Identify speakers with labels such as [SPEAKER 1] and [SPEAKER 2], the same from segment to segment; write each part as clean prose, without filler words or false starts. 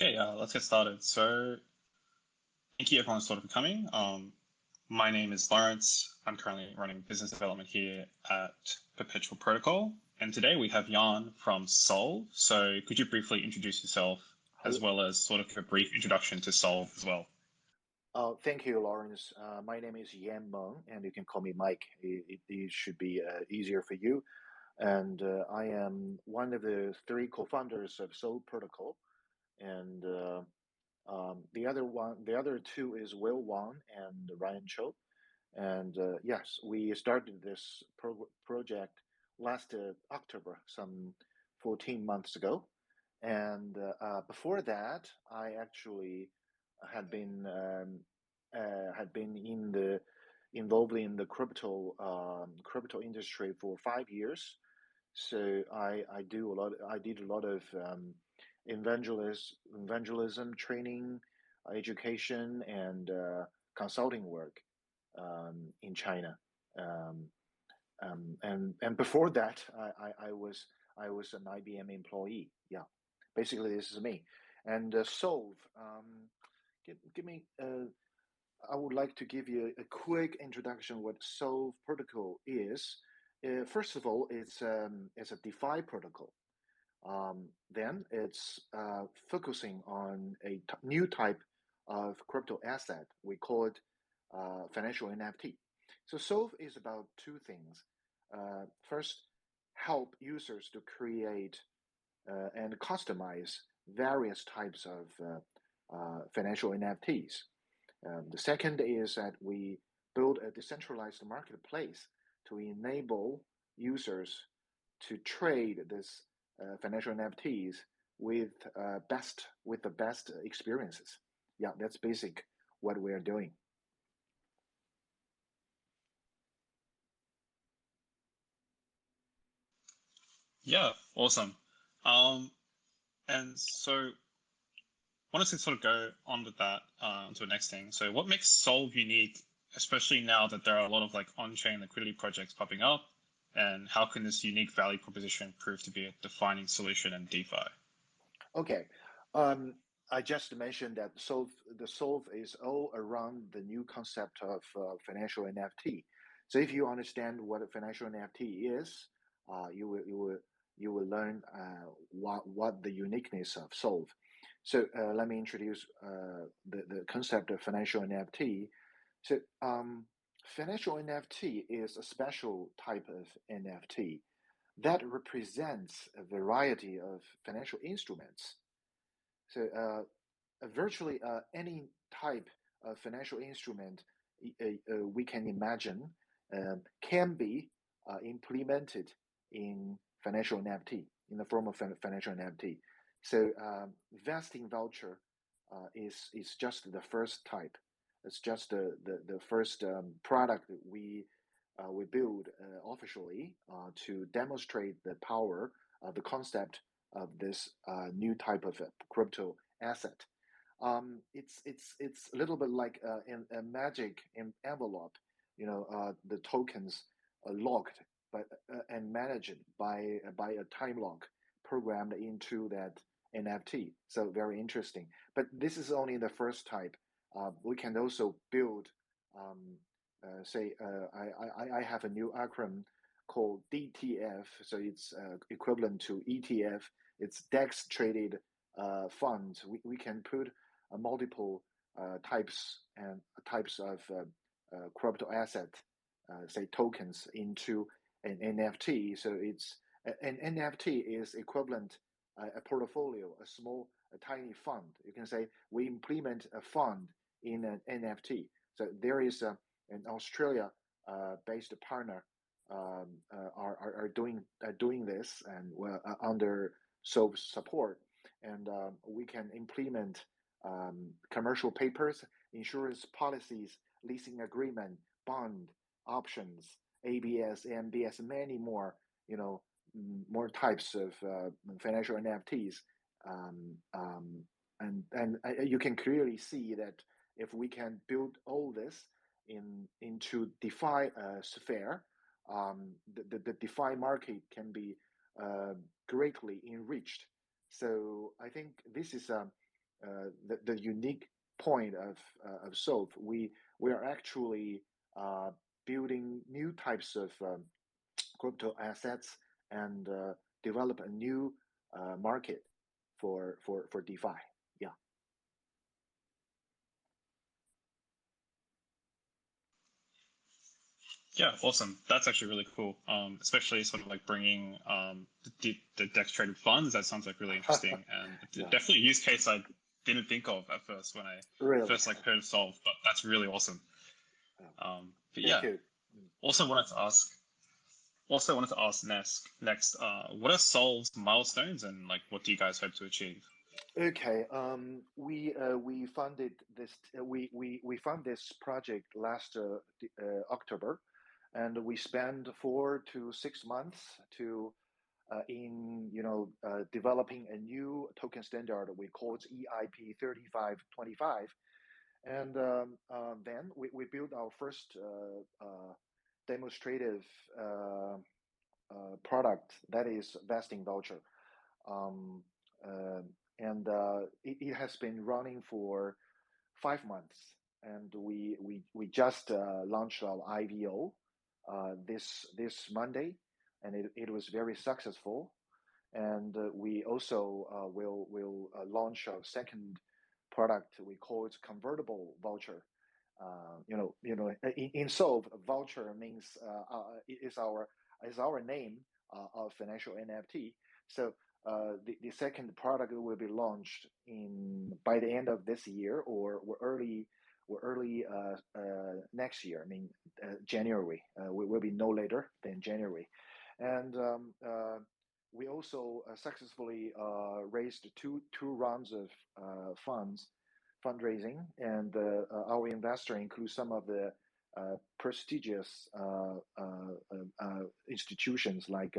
[SPEAKER 1] Okay, let's get started. So, thank you everyone sort of for coming. My name is Lawrence. I'm currently running business development here at Perpetual Protocol. And today we have Jan from Solv. So, could you briefly introduce yourself as
[SPEAKER 2] Hello.
[SPEAKER 1] well as sort of give a brief introduction to Solv as well?
[SPEAKER 2] Thank you, Lawrence. My name is Yan Meng, and you can call me Mike. It should be easier for you. And I am one of the three co-founders of Solv Protocol. And the other two is Will Wang and Ryan Cho. And yes, we started this project last October, some 14 months ago. And before that, I actually had been in the involved in the crypto industry for 5 years. So I did a lot of evangelism training, education, and consulting work in China. Um, and before that, I was an IBM employee. Yeah, basically this is me. And Solv, give me. I would like to give you a quick introduction what Solv protocol is. First of all, it's a DeFi protocol. Then it's focusing on a new type of crypto asset. We call it financial NFT. So Solv is about two things. First, help users to create and customize various types of financial NFTs. The second is that we build a decentralized marketplace to enable users to trade this financial NFTs with the best experiences. Yeah, that's basic what we are doing.
[SPEAKER 1] Yeah, awesome. Um, and so, wanted to sort of go on with that to the next thing. So, what makes Solv unique, especially now that there are a lot of like on-chain liquidity projects popping up, and how can this unique value proposition prove to be a defining solution in DeFi?
[SPEAKER 2] Okay. I just mentioned that the Solv is all around the new concept of financial NFT. So if you understand what a financial NFT is, you will learn what the uniqueness of Solv. So let me introduce the concept of financial NFT. So financial NFT is a special type of NFT that represents a variety of financial instruments. So, virtually any type of financial instrument we can imagine can be implemented in financial NFT in the form of financial NFT. So, vesting voucher is just the first type. It's just the first product that we build officially to demonstrate the power of the concept of this new type of crypto asset. It's a little bit like a magic envelope. The tokens are locked, but and managed by a time lock programmed into that NFT. So very interesting. But this is only the first type. We can also build, say, I have a new acronym called DTF. So it's equivalent to ETF. It's DEX traded funds. We can put multiple types of crypto asset, say tokens, into an NFT. So it's an NFT is equivalent a portfolio, a tiny fund. You can say we implement a fund in an NFT. So there is an Australia based partner are doing this and under Solv's support, and we can implement commercial papers, insurance policies, leasing agreement, bond options, ABS, MBS, many more. More types of financial NFTs, and you can clearly see that if we can build all this into DeFi sphere, the DeFi market can be greatly enriched. So I think this is the unique point of Solv. We are actually building new types of crypto assets and develop a new market for DeFi. Yeah.
[SPEAKER 1] Yeah, awesome. That's actually really cool. Especially sort of like bringing the DEX traded funds. That sounds like really interesting, and
[SPEAKER 2] Yeah.
[SPEAKER 1] definitely a use case I didn't think of at first when I
[SPEAKER 2] Really.
[SPEAKER 1] first like heard of Solv. But that's really awesome. But
[SPEAKER 2] Thank
[SPEAKER 1] yeah,
[SPEAKER 2] you.
[SPEAKER 1] also wanted to ask. Also wanted to ask next. What are Solv's milestones, and like what do you guys hope to achieve?
[SPEAKER 2] Okay. We funded this. We fund this project last October, and we spent 4 to 6 months to in developing a new token standard we call it EIP 3525, and then we built our first demonstrative product, that is vesting voucher. Um, uh, and it has been running for 5 months, and we just launched our IVO this Monday, and it was very successful. And we also will launch our second product. We call it convertible voucher. In Solv, voucher means is our name of financial NFT. So the second product will be launched in by the end of this year, or early next year. I mean January. We will be no later than January, and we also successfully raised two rounds of fundraising, and our investor includes some of the prestigious institutions like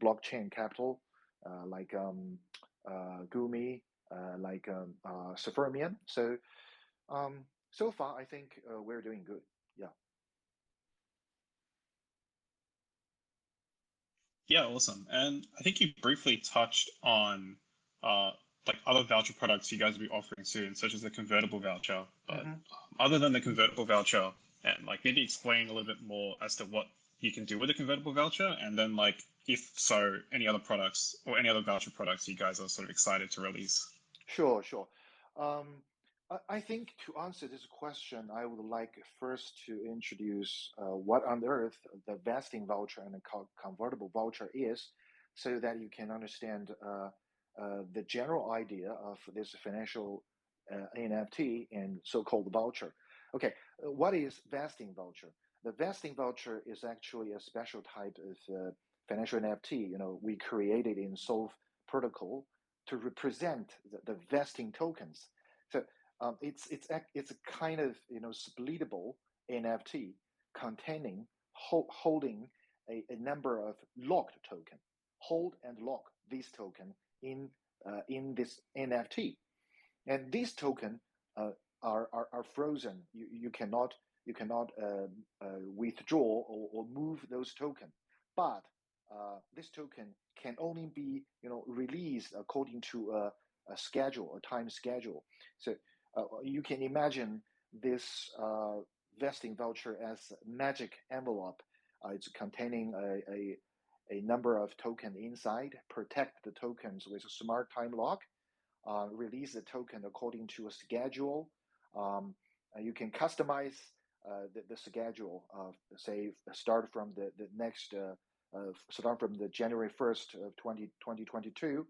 [SPEAKER 2] blockchain capital, like Gumi, like Suffermian. So so far, I think we're doing good. Yeah.
[SPEAKER 1] Yeah, awesome. And I think you briefly touched on uh, like other voucher products you guys will be offering soon, such as the convertible voucher. But
[SPEAKER 2] Mm-hmm.
[SPEAKER 1] other than the convertible voucher, and like maybe explain a little bit more as to what you can do with the convertible voucher, and then like if so, any other products or any other voucher products you guys are sort of excited to release.
[SPEAKER 2] Sure, sure. Um, I think to answer this question, I would like first to introduce what on earth the vesting voucher and the convertible voucher is, so that you can understand the general idea of this financial NFT and so-called voucher. Okay, what is vesting voucher? The vesting voucher is actually a special type of financial NFT. We created in Solv protocol to represent the vesting tokens. So it's a kind of splittable NFT containing holding a number of locked token. Hold and lock this token in this NFT, and these token uh, are frozen. You cannot withdraw or move those token, but this token can only be released according to a schedule, a time schedule. So you can imagine this vesting voucher as magic envelope. It's containing a number of token inside. Protect the tokens with a smart time lock. Release the token according to a schedule. You can customize the schedule. Say start from the next start from the January 1st of 2022.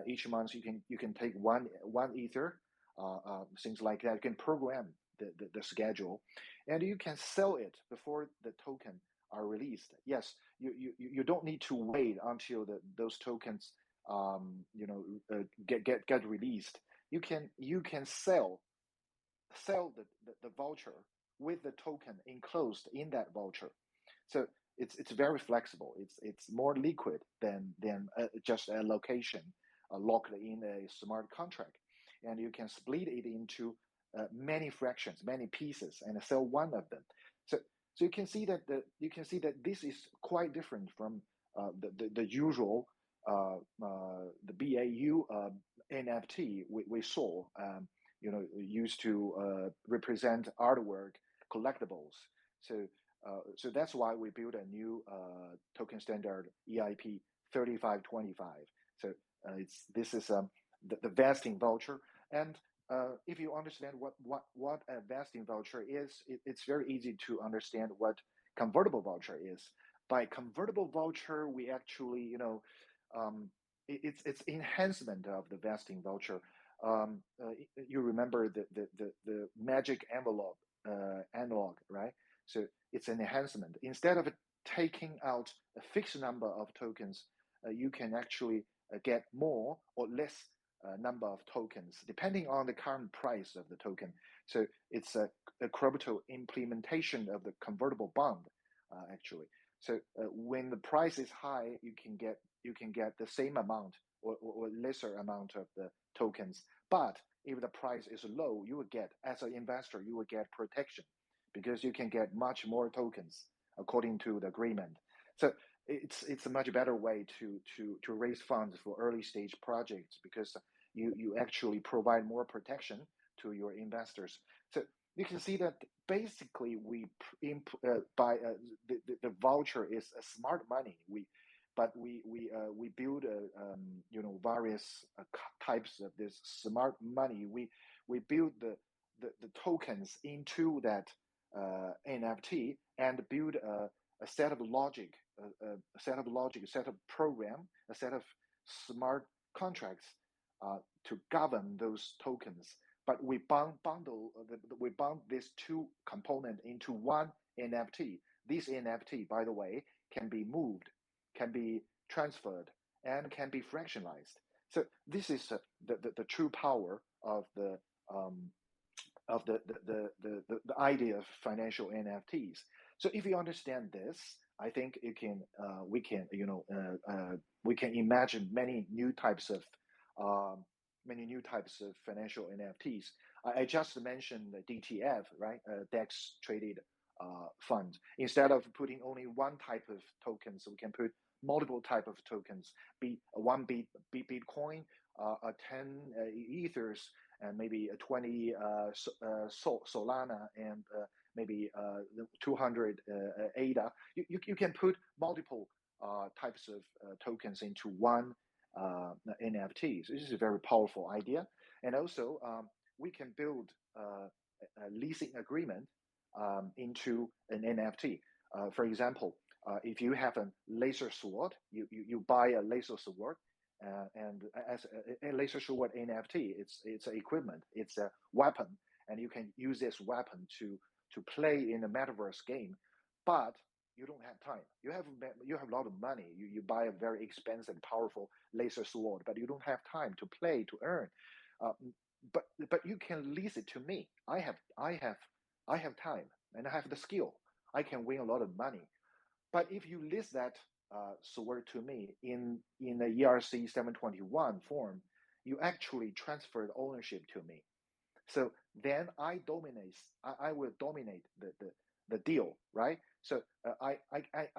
[SPEAKER 2] Each month you can take one ether, things like that. You can program the schedule, and you can sell it before the token are released. Yes, you don't need to wait until those tokens get released. You can sell the voucher with the token enclosed in that voucher. So it's very flexible. It's more liquid than just a location locked in a smart contract, and you can split it into many fractions, many pieces, and sell one of them. So you can see that this is quite different from the usual the BAU NFT we saw, used to represent artwork, collectibles. So that's why we built a new token standard EIP 3525. So this is the vesting voucher. And if you understand what a vesting voucher is, it's very easy to understand what convertible voucher is. By convertible voucher, we actually, it's enhancement of the vesting voucher. You remember the magic envelope analog, right? So it's an enhancement. Instead of taking out a fixed number of tokens, you can actually get more or less number of tokens depending on the current price of the token. So it's a crypto implementation of the convertible bond, actually. So when the price is high, you can get the same amount or lesser amount of the tokens. But if the price is low, you will get, as an investor, you will get protection because you can get much more tokens according to the agreement. So it's a much better way to raise funds for early stage projects because you actually provide more protection to your investors. So you can see that basically we by the voucher is a smart money. We build various types of this smart money. We build the tokens into that NFT and build a set of logic, a set of program, a set of smart contracts to govern those tokens. But we we bound these two components into one NFT. This NFT, by the way, can be moved, can be transferred, and can be fractionalized. So this is the true power of the idea of financial NFTs. So if you understand this, I think we can imagine many new types of financial NFTs. I just mentioned the DTF, right? DEX traded fund. Instead of putting only one type of tokens, we can put multiple type of tokens. Be one Bitcoin, 10 ethers, and maybe 20 Solana, and maybe 200 ADA. You can put multiple types of tokens into one NFTs. This is a very powerful idea. And also, we can build a leasing agreement into an NFT. For example, if you have a laser sword, you buy a laser sword, and as a laser sword NFT, it's an equipment, it's a weapon, and you can use this weapon to play in a metaverse game. But you don't have time. You have a lot of money. You buy a very expensive, powerful laser sword, but you don't have time to play to earn. But you can lease it to me. I have time and I have the skill. I can win a lot of money. But if you lease that sword to me in a ERC 721 form, you actually transfer the ownership to me. So then I will dominate the deal, right? So I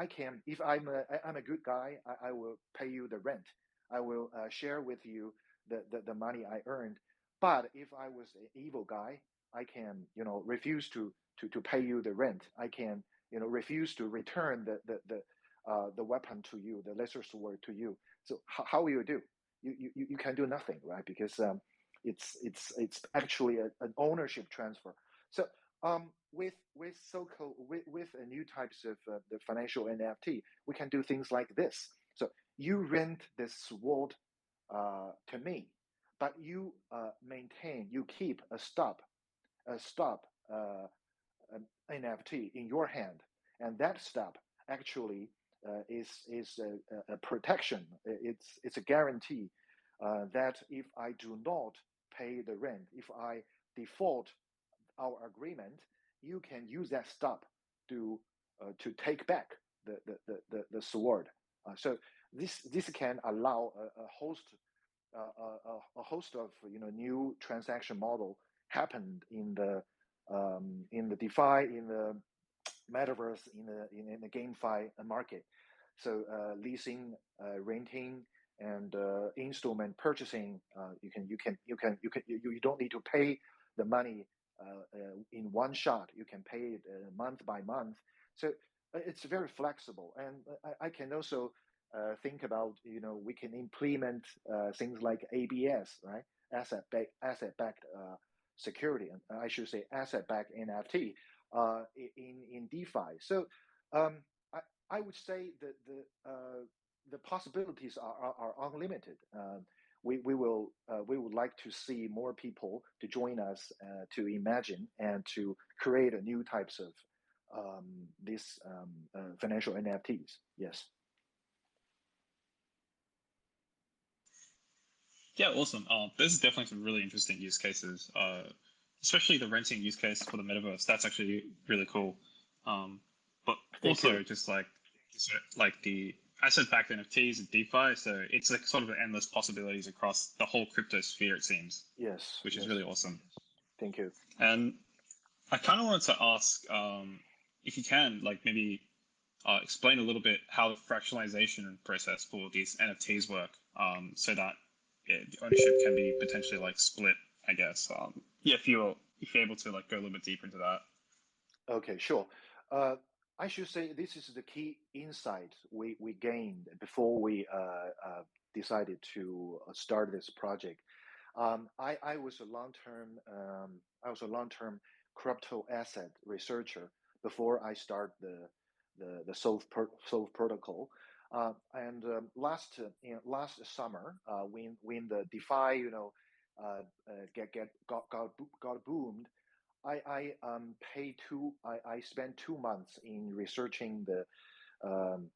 [SPEAKER 2] can, if I'm a good guy, I will pay you the rent. I will share with you the money I earned. But if I was an evil guy, I can refuse to pay you the rent. I can refuse to return the weapon to you, the lesser sword to you. So how will you do? You can do nothing, right? Because it's actually an ownership transfer. So with a new types of the financial NFT, we can do things like this. So you rent this sword to me, but you keep a stop NFT in your hand, and that stop actually is a protection. It's a guarantee that if I do not pay the rent, if I default our agreement, you can use that stop to take back the sword. So this can allow a host of new transaction model happened in the DeFi, in the metaverse, in the GameFi market. So leasing, renting, and installment purchasing. You don't need to pay the money in one shot. You can pay it month by month. So it's very flexible, and I can also think about, we can implement things like ABS, right? Asset backed security, and I should say asset backed NFT in DeFi. So um, I would say that the possibilities are unlimited. We would like to see more people to join us to imagine and to create a new types of these financial NFTs. Yes.
[SPEAKER 1] Yeah, awesome. This is definitely some really interesting use cases, especially the renting use case for the metaverse. That's actually really cool. But
[SPEAKER 2] Thank you.
[SPEAKER 1] also just like the asset-backed NFTs and DeFi. So it's like sort of endless possibilities across the whole crypto sphere, it seems,
[SPEAKER 2] Yes.
[SPEAKER 1] which is
[SPEAKER 2] Yes.
[SPEAKER 1] really awesome.
[SPEAKER 2] Thank you.
[SPEAKER 1] And I kind of wanted to ask, if you can, like maybe explain a little bit how the fractionalization process for these NFTs work, so that the ownership can be potentially like split, I guess. Yeah, if you're able to like go a little bit deeper into that.
[SPEAKER 2] Okay, sure. Uh, I should say this is the key insight we gained before we decided to start this project. I was a long-term crypto asset researcher before I start the Solv protocol. And last summer, when the DeFi, got boomed, I spent 2 months in researching um,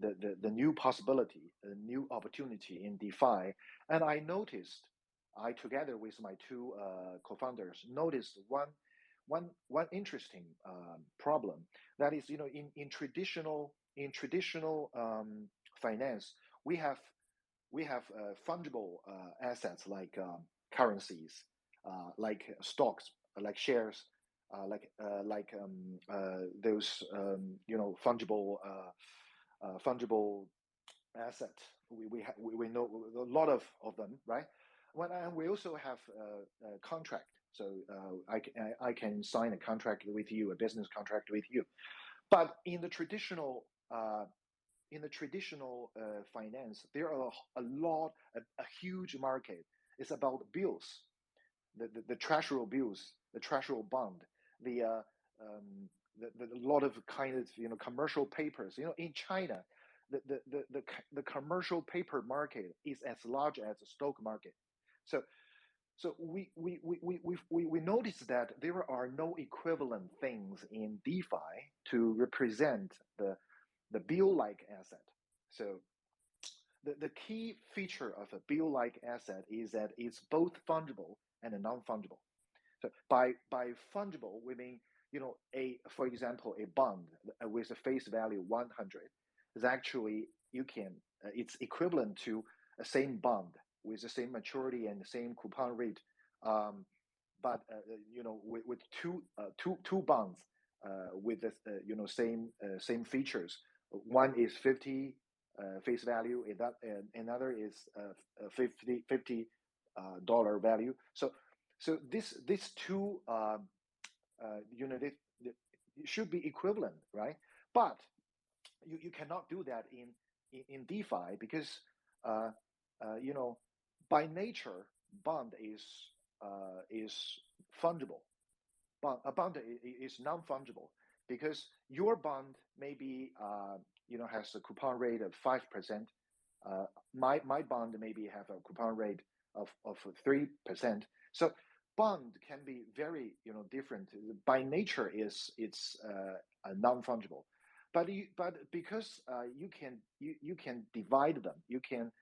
[SPEAKER 2] the new possibility, the new opportunity in DeFi, and I together with my two co-founders noticed one interesting problem. That is, in traditional finance, we have fungible assets like currencies, like stocks, like shares, those fungible asset. We know a lot of them, right? And we also have a contract. So I can sign a contract with you, a business contract with you. But in the traditional finance, there are a huge market. It's about bills, the treasury bills, the treasury bond, the a lot of kind of commercial papers. In China, the commercial paper market is as large as the stock market. So we noticed that there are no equivalent things in DeFi to represent the bill-like asset. So the key feature of a bill-like asset is that it's both fungible and non-fungible. So by fungible, we mean, for example, a bond with a face value 100 is actually, it's equivalent to a same bond with the same maturity and the same coupon rate. But with two bonds with the same features. One is 50 face value, another is $50 value. So these two they should be equivalent, right? But you cannot do that in DeFi because uh, by nature bond is fungible. A bond is non-fungible because your bond maybe has a coupon rate of 5%. My bond maybe have a coupon rate of 3%. So bond can be very different. By nature it's non-fungible, but because you can divide them, you can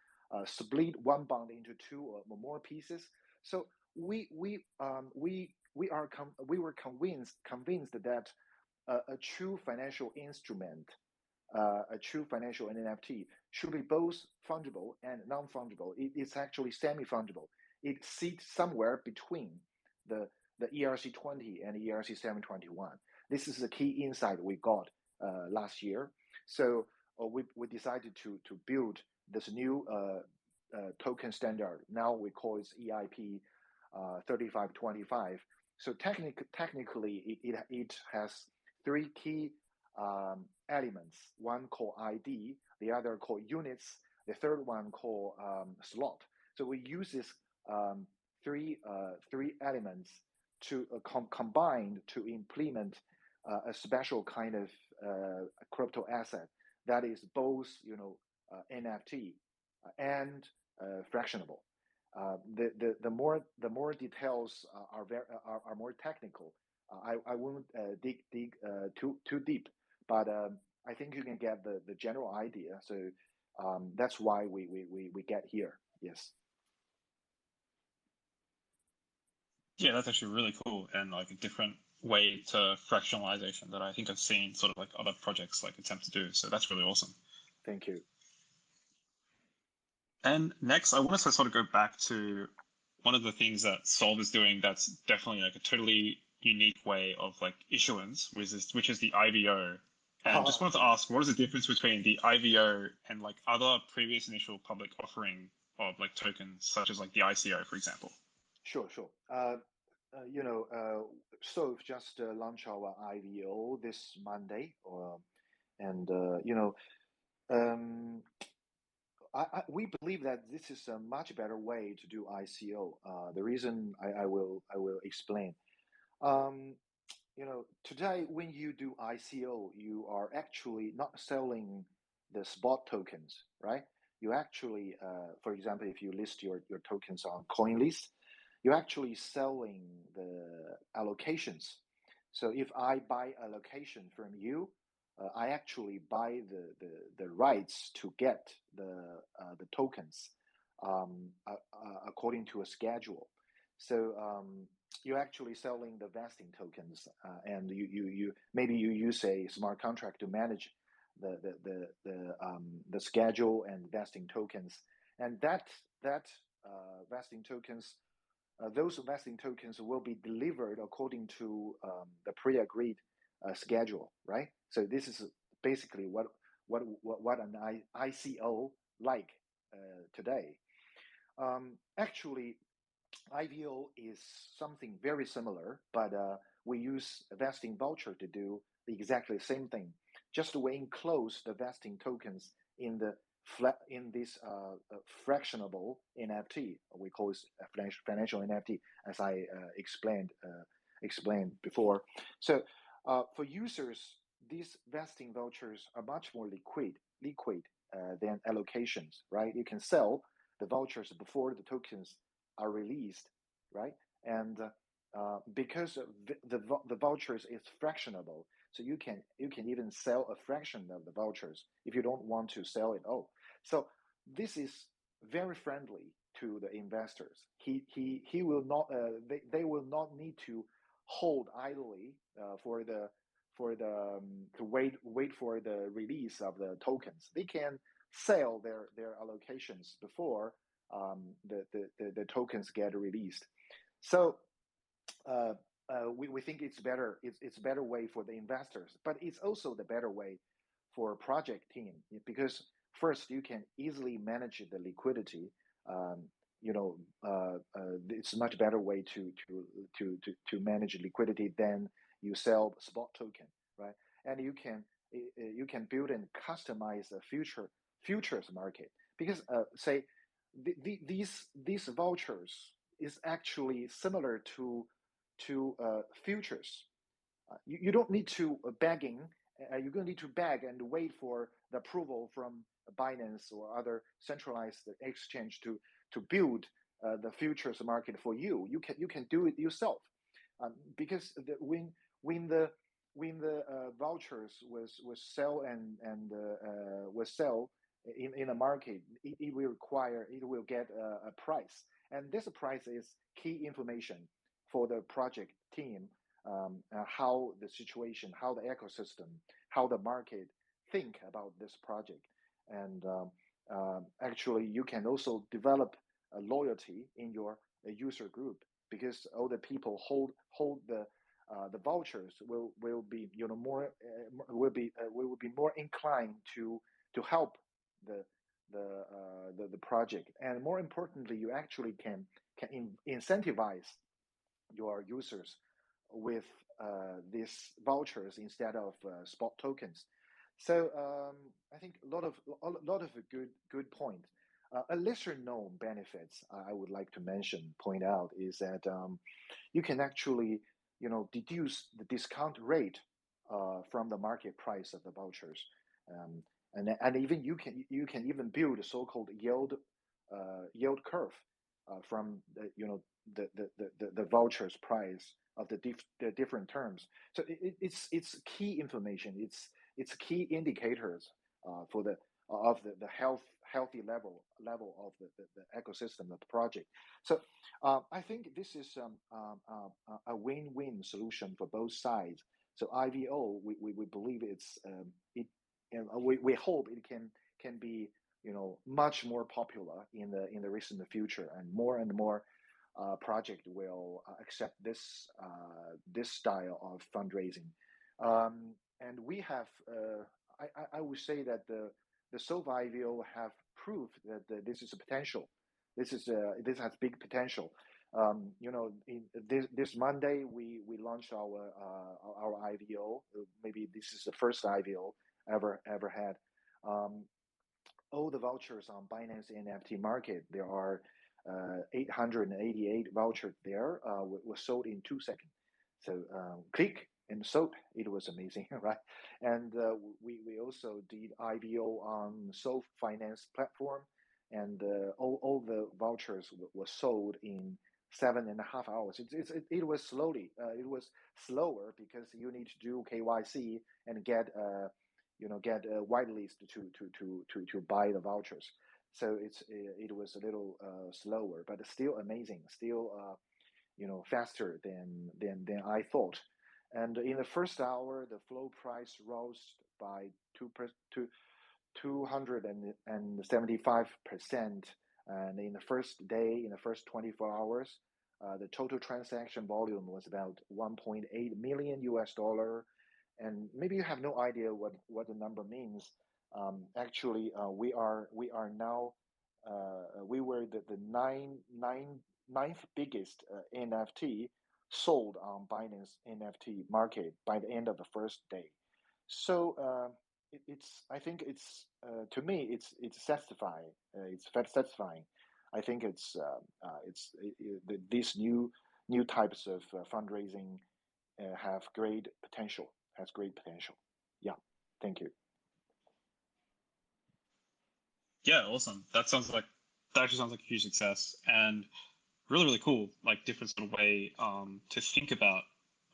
[SPEAKER 2] split one bond into two or more pieces. So we were convinced that a true financial instrument, a true financial NFT, should be both fungible and non-fungible. It's actually semi-fungible. It sits somewhere between the ERC20 and ERC721. This is the key insight we got last year. So we decided to build this new token standard. Now we call it EIP 3525. So technically, it has three key elements. One called ID, the other called units, the third one called slot. So we use this three elements to combine to implement a special kind of crypto asset that is both NFT and fractionable. The more details are more technical. I won't dig too deep, but I think you can get the general idea. So that's why we get here. Yes.
[SPEAKER 1] Yeah, that's actually really cool and like a different way to fractionalization that I think I've seen sort of like other projects like attempt to do. So that's really awesome.
[SPEAKER 2] Thank you.
[SPEAKER 1] And next, I want to sort of go back to one of the things that Solv is doing that's definitely like a totally unique way of like issuance, which is the IVO. And just wanted to ask, what is the difference between the IVO and like other previous initial public offering of like tokens, such as like the ICO, for example?
[SPEAKER 2] Sure. Solv just launched our IVO this Monday, and we believe that this is a much better way to do ICO. The reason I will explain. Um, Today when you do ICO, you are actually not selling the spot tokens, right? You actually, for example, if you list your tokens on CoinList, you're actually selling the allocations. So if I buy allocation from you, I actually buy the rights to get the tokens according to a schedule. So you're actually selling the vesting tokens, and you maybe you use a smart contract to manage the schedule and vesting tokens, and that vesting tokens. Those vesting tokens will be delivered according to the pre-agreed schedule, right? So this is basically what an ICO like today. Actually, IVO is something very similar, but we use a vesting voucher to do exactly the same thing. Just we enclose the vesting tokens in this fractionable NFT. We call it a financial NFT, as I explained before. So for users, these vesting vouchers are much more liquid than allocations, right? You can sell the vouchers before the tokens are released, right? And because the vouchers is fractionable, so you can even sell a fraction of the vouchers if you don't want to sell it all. So this is very friendly to the investors. He will not they will not need to hold idly to wait for the release of the tokens. They can sell their allocations before the tokens get released. So we think it's better. It's a better way for the investors, but it's also the better way for a project team because first you can easily manage the liquidity. It's a much better way to manage liquidity than you sell spot token, right? And you can build and customize a futures market because say these vouchers is actually similar to futures. You don't need to begging. You're going to need to beg and wait for the approval from Binance or other centralized exchange to build the futures market for you. You can do it yourself because when the vouchers was sell and was sell in a market, it will get a price, and this price is key information for the project team, how the situation, how the ecosystem, how the market think about this project, and actually you can also develop a loyalty in your user group because all the people hold the vouchers will be more will be more inclined to help the the project, and more importantly, you actually can incentivize your users with these vouchers instead of spot tokens. So I think a lot of a good point. A lesser known benefits I would like to point out is that you can actually deduce the discount rate from the market price of the vouchers, um, and even you can even build a so-called yield curve from the vouchers price of the different terms. So it's key information. It's key indicators for the healthy level of the ecosystem of the project. So I think this is a win-win solution for both sides. So IVO, we believe it, and we hope it can be much more popular in the recent future, and more project will accept this style of fundraising. And we have, I would say that the Solv IVO have proved that this is a potential. This has big potential. In this Monday we launched our IVO. Maybe this is the first IVO ever had. All the vouchers on Binance NFT market, there are 888 vouchers there, were sold in 2 seconds. So click and sold. It was amazing, right? And we also did IVO on Solv Finance platform, and all the vouchers were sold in 7.5 hours. It was it was slower because you need to do KYC and get a whitelist to buy the vouchers. So it was a little slower, but still amazing, still faster than I thought. And in the first hour, the flow price rose by 275%. And in the first day, in the first 24 hours, the total transaction volume was about 1.8 million US dollar. And maybe you have no idea what the number means. Actually, we are now we were the ninth biggest NFT sold on Binance NFT market by the end of the first day. So I think it's to me it's satisfying. It's satisfying. I think these new types of fundraising have great potential. Has great potential. Yeah, thank you.
[SPEAKER 1] Yeah, awesome. That actually sounds like a huge success and really, really cool. Like different sort of way to think about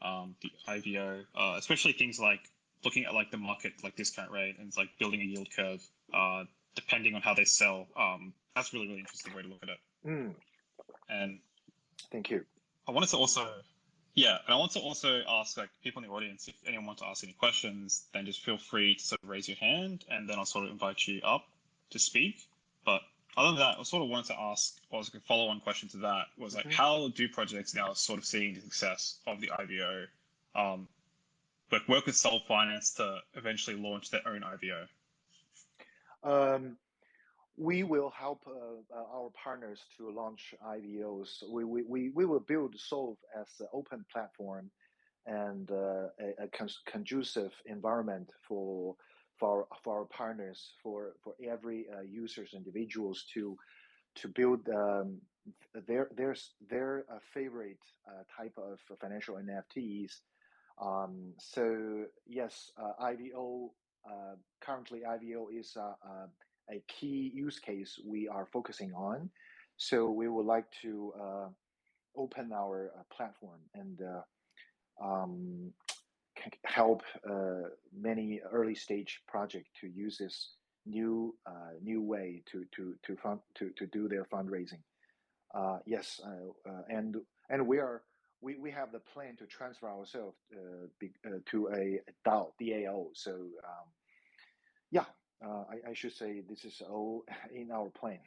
[SPEAKER 1] the IVO, especially things like looking at like the market like discount rate and it's like building a yield curve depending on how they sell. That's really, really interesting way to look at it.
[SPEAKER 2] Mm.
[SPEAKER 1] And
[SPEAKER 2] thank you.
[SPEAKER 1] I wanted to also and I want to also ask like people in the audience, if anyone wants to ask any questions, then just feel free to sort of raise your hand and then I'll sort of invite you up to speak. But other than that, I sort of wanted to ask, or as a follow-on question to that, was like, how do projects now sort of seeing the success of the IVO, like work with Solv Finance to eventually launch their own IVO?
[SPEAKER 2] We will help our partners to launch IVOs. We will build Solv as an open platform and a conducive environment for our partners, for every users, individuals to build their favorite type of financial NFTs. So yes, IVO currently IVO is a key use case we are focusing on. So we would like to open our platform and help many early stage projects to use this new way to do their fundraising. Yes, and we have the plan to transfer ourselves to a DAO. So yeah, I should say this is all in our plan.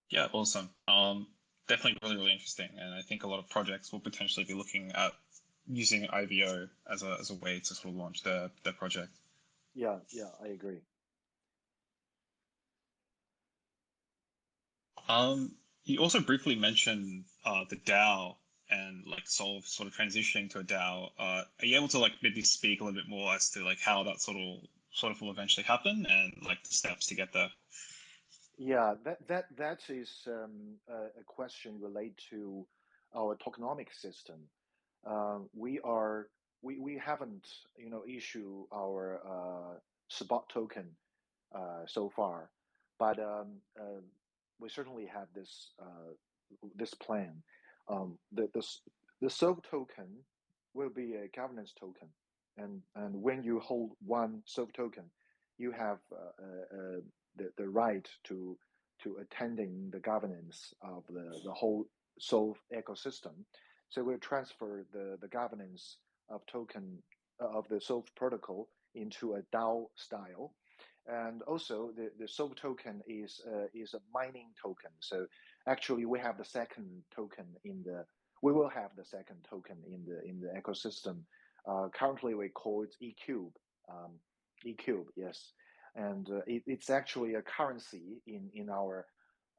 [SPEAKER 1] Yeah, awesome. Definitely really, really interesting. And I think a lot of projects will potentially be looking at using IVO as a way to sort of launch their project.
[SPEAKER 2] Yeah, yeah, I agree.
[SPEAKER 1] You also briefly mentioned the DAO and like Solv sort of transitioning to a DAO. Are you able to like maybe speak a little bit more as to like how that sort of will eventually happen and like the steps to get there?
[SPEAKER 2] Yeah, that is a question related to our tokenomic system. We are we haven't issue our spot token so far, but we certainly have this plan. The Solv token will be a governance token, and when you hold one Solv token, you have the right to attending the governance of the whole Solv ecosystem. So we'll transfer the governance of token of the Solv protocol into a DAO style. And also, the Solv token is a mining token. So actually, we have the second token in the we will have the second token in the ecosystem. Currently, we call it eCube. eCube, yes, and it's actually a currency in our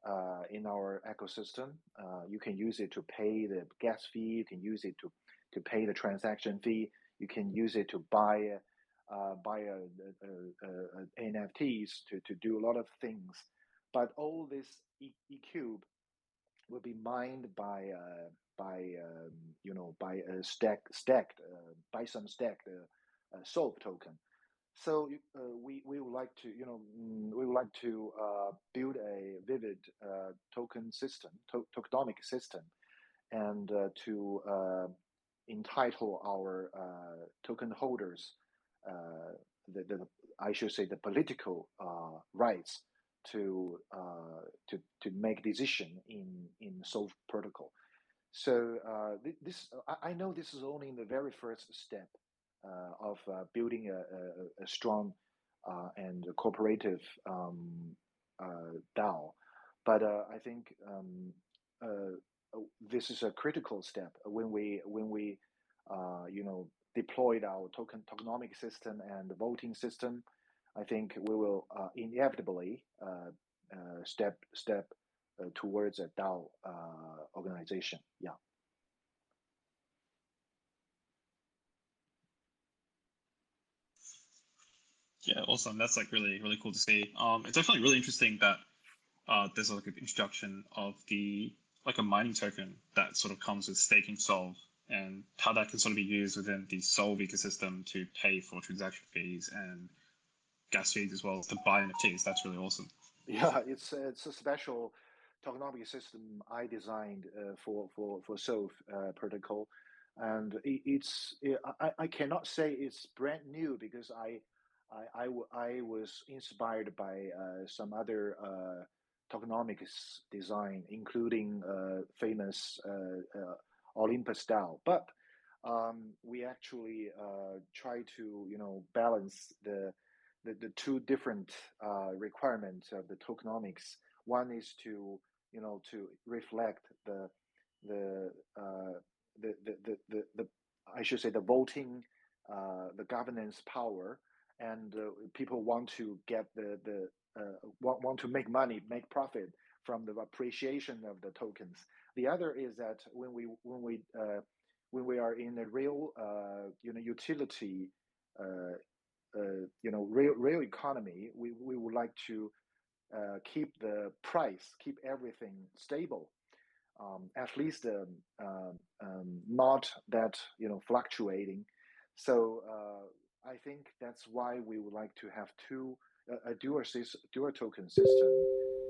[SPEAKER 2] ecosystem. You can use it to pay the gas fee. You can use it to pay the transaction fee. You can use it to buy NFTs to do a lot of things. But all this eCube will be mined by a stacked by some stacked Solv token. So we would like to we would like to build a vivid token system, tokenomic system, and to entitle our token holders the I should say the political rights to make decision in Solv protocol. So this I know this is only the very first step of building a strong and cooperative DAO, but I think this is a critical step when we deployed our tokenomic system and the voting system. I think we will inevitably step towards a DAO organization. Yeah.
[SPEAKER 1] Yeah, awesome. That's like really cool to see. It's definitely really interesting that there's like an introduction of the like a mining token that sort of comes with staking Solv and how that can sort of be used within the Solv ecosystem to pay for transaction fees and gas fees as well as to buy NFTs. That's really awesome.
[SPEAKER 2] Yeah, it's a special tokenomic system I designed for Solv protocol, and I cannot say it's brand new because I was inspired by some other tokenomics design, including famous Olympus DAO, but we actually try to balance the two different requirements of the tokenomics. One is to reflect the the I should say the voting, the governance power, and people want to get want to make money, make profit from the appreciation of the tokens. The other is that when we are in a real utility real economy, we would like to keep the price, keep everything stable, at least not that fluctuating. So I think that's why we would like to have a dual token system.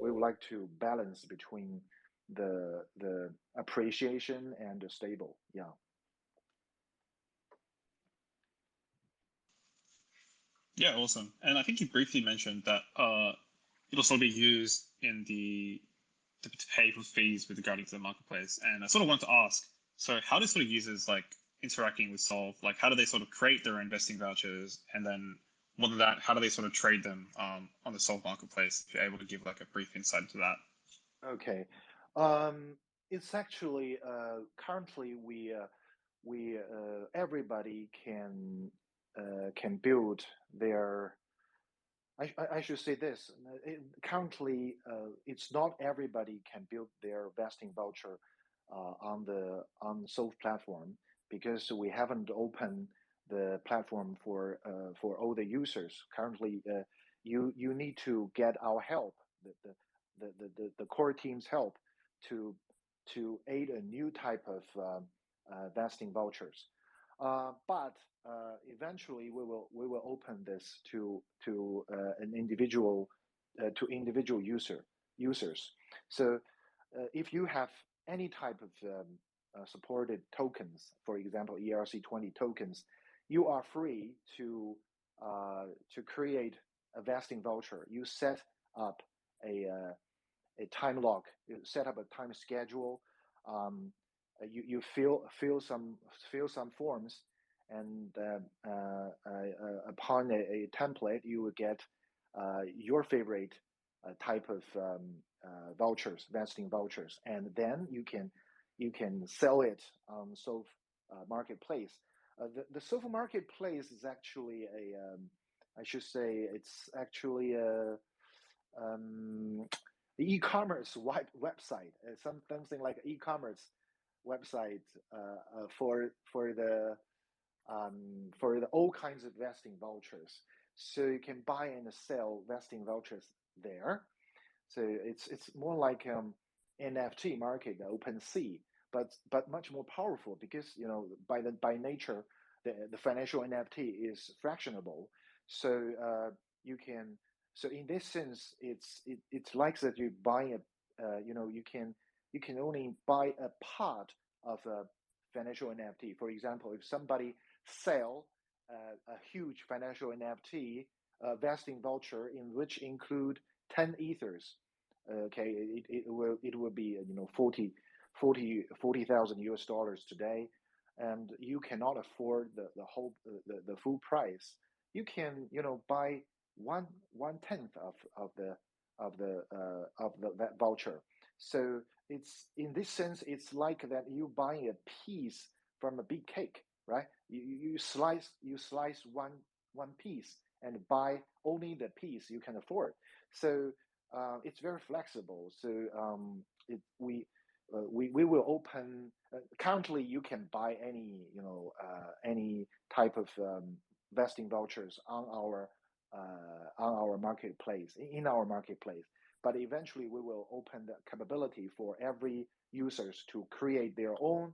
[SPEAKER 2] We would like to balance between the appreciation and the stable. Yeah.
[SPEAKER 1] Yeah, awesome. And I think you briefly mentioned that it'll sort of be used in the to pay for fees with regarding to the marketplace. And I sort of want to ask, so how do sort of users like interacting with Solv? Like how do they sort of create their investing vouchers? And then more than that, how do they sort of trade them on the Solv marketplace? If you're able to give like a brief insight into that.
[SPEAKER 2] Okay. It's actually currently we everybody can build their. I should say this. Currently, it's not everybody can build their vesting voucher on Solv platform, because we haven't opened the platform for all the users. Currently, you need to get our help, the core team's help to aid a new type of vesting vouchers. But eventually we will open this to an individual to individual users. So if you have any type of supported tokens, for example ERC20 tokens, you are free to create a vesting voucher. You set up a time lock, you set up a time schedule. You fill some forms, and upon a template, you will get your favorite type of vouchers, vesting vouchers, and then you can sell it on Solv marketplace. The Solv marketplace is actually I should say it's actually a the e-commerce website, something like e-commerce website for the all kinds of vesting vouchers. So you can buy and sell vesting vouchers there. So it's more like NFT market, OpenSea, but much more powerful, because by nature the financial NFT is fractionable. So you can so in this sense it's like that you buy you can only buy a part of a financial NFT. For example, if somebody sell a huge financial NFT vesting voucher in which include 10 ethers, okay, it will be 40,000 US dollars today, and you cannot afford the full price. You can buy one tenth of that voucher. So it's in this sense, it's like that you buying a piece from a big cake, right? You slice one piece and buy only the piece you can afford. So it's very flexible. So we will open. Currently, you can buy any type of vesting vouchers on our marketplace, in our marketplace. But eventually, we will open the capability for every users to create their own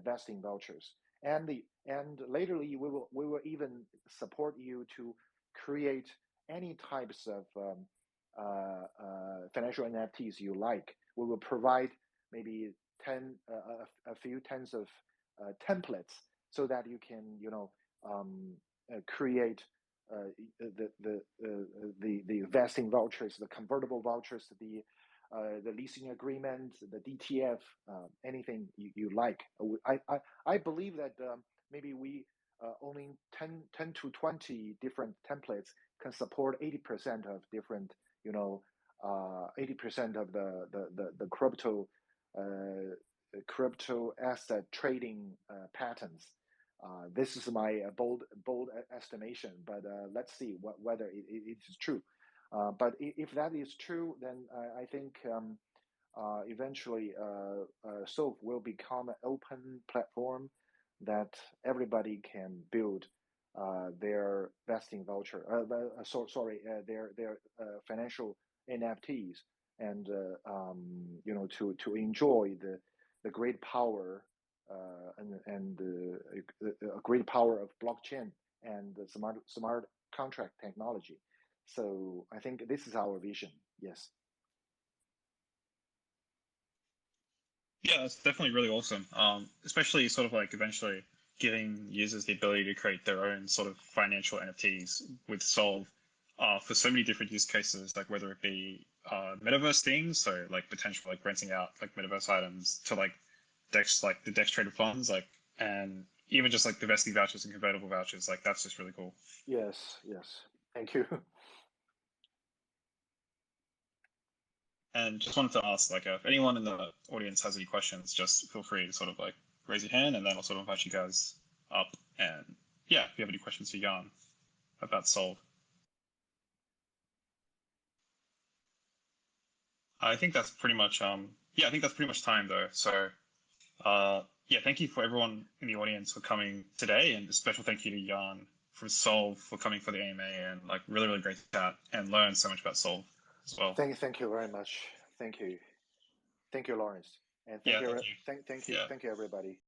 [SPEAKER 2] vesting vouchers, and laterly we will even support you to create any types of financial NFTs you like. We will provide maybe a few tens of templates, so that you can create the vesting vouchers, the convertible vouchers, the leasing agreement, the DTF, anything you like. I believe that maybe we only 10 to 20 different templates can support 80% of different 80% of the crypto asset trading patterns. This is my bold estimation, but let's see whether it is true. But if that is true, then I think eventually Solv will become an open platform that everybody can build their vesting voucher. Their financial NFTs, and to enjoy the great power and a great power of blockchain and the smart contract technology. So I think this is our vision. Yes.
[SPEAKER 1] Yeah, that's definitely really awesome. Especially sort of like eventually giving users the ability to create their own sort of financial NFTs with Solv for so many different use cases, like whether it be metaverse things, so like potential like renting out like metaverse items, to like the Dex traded funds, like, and even just like the vesting vouchers and convertible vouchers. Like that's just really cool.
[SPEAKER 2] Yes. Thank you.
[SPEAKER 1] And just wanted to ask, like, if anyone in the audience has any questions, just feel free to sort of like raise your hand, and then I'll sort of invite you guys up. And yeah, if you have any questions for Jan about Solv. I think that's pretty much yeah, I think that's pretty much time though. So yeah, thank you for everyone in the audience for coming today, and a special thank you to Jan from Solv for coming for the AMA, and like really great chat and learn so much about Solv as well.
[SPEAKER 2] Thank you very much. Thank you, Lawrence, and
[SPEAKER 1] Yeah, thank you.
[SPEAKER 2] thank
[SPEAKER 1] Yeah.
[SPEAKER 2] you, everybody.